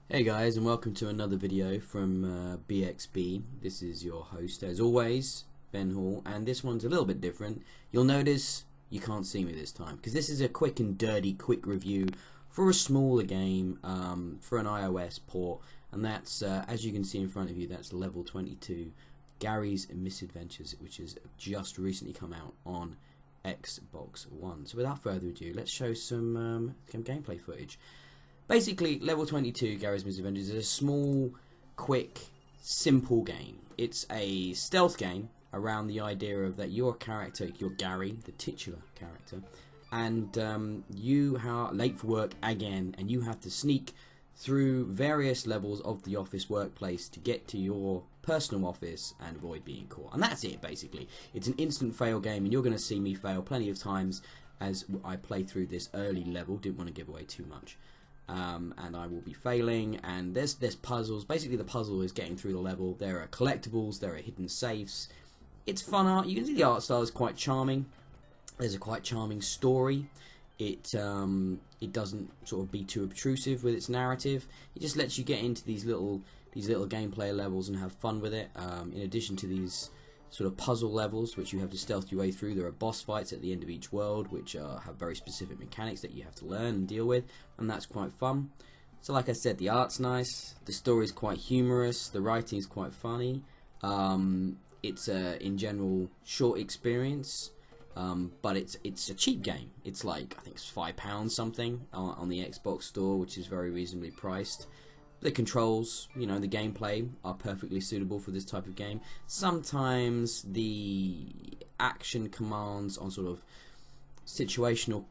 Hey guys, and welcome to another video from BXB. This is your host, as always, Ben Hall, and this one's a little bit different. You'll notice you can't see me this time, because this is a quick and dirty quick review for a smaller game, for an iOS port, and that's, as you can see in front of you, that's level 22, Garry's Misadventures, which has just recently come out on Xbox One. So without further ado, let's show some gameplay footage. Basically, level 22, Garry's Misadventures, is a small, quick, simple game. It's a stealth game around the idea of that you're a character, you're Garry, the titular character, and you are late for work again, and you have to sneak through various levels of the office workplace to get to your personal office and avoid being caught. And that's it, basically. It's an instant fail game, and you're going to see me fail plenty of times as I play through this early level. Didn't want to give away too much. And I will be failing, and there's puzzles. Basically, the puzzle is getting through the level. There are collectibles, there are hidden safes. It's fun art. You can see the art style is quite charming. There's a quite charming story. It doesn't sort of be too obtrusive with its narrative. It just lets you get into these little gameplay levels and have fun with it. In addition to these sort of puzzle levels which you have to stealth your way through, there are boss fights at the end of each world which have very specific mechanics that you have to learn and deal with, and that's quite fun. So like I said, the art's nice, the story's quite humorous, the writing's quite funny. It's in general short experience, but it's a cheap game. It's like, I think it's £5 something on the Xbox store, which is very reasonably priced. The controls, you know, the gameplay are perfectly suitable for this type of game. Sometimes the action commands on sort of situational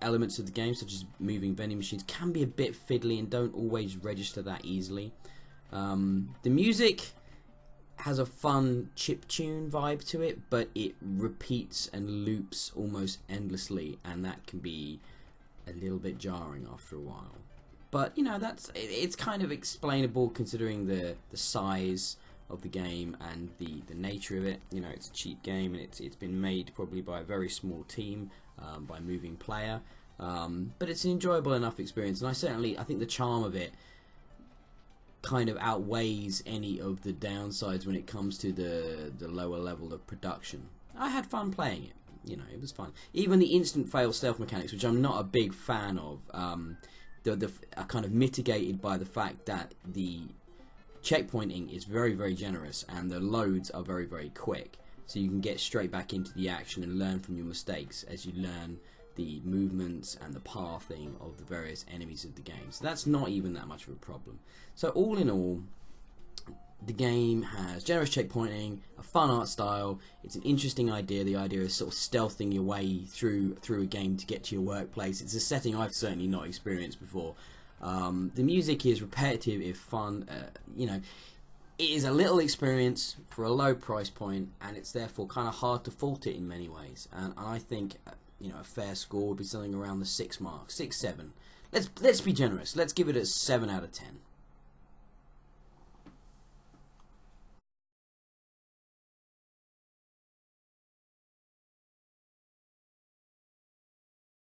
elements of the game, such as moving vending machines, can be a bit fiddly and don't always register that easily. The music has a fun chiptune vibe to it, but it repeats and loops almost endlessly, and that can be a little bit jarring after a while. But you know, it's kind of explainable considering the size of the game and the nature of it. You know, it's a cheap game, and it's been made probably by a very small team, by Moving Player, but it's an enjoyable enough experience, and I think the charm of it kind of outweighs any of the downsides when it comes to the lower level of production. I had fun playing it. You know, it was fun. Even the instant fail stealth mechanics, which I'm not a big fan of, are kind of mitigated by the fact that the checkpointing is very, very generous and the loads are very, very quick. So you can get straight back into the action and learn from your mistakes as you learn the movements and the pathing of the various enemies of the game. So that's not even that much of a problem. So all in all, the game has generous checkpointing, a fun art style. It's an interesting idea. The idea is sort of stealthing your way through a game to get to your workplace. It's a setting I've certainly not experienced before. The music is repetitive if fun. You know, it is a little experience for a low price point, and it's therefore kind of hard to fault it in many ways. And I think you know, a fair score would be something around the 6 mark, 6, 7. Let's be generous. Let's give it a 7 out of 10.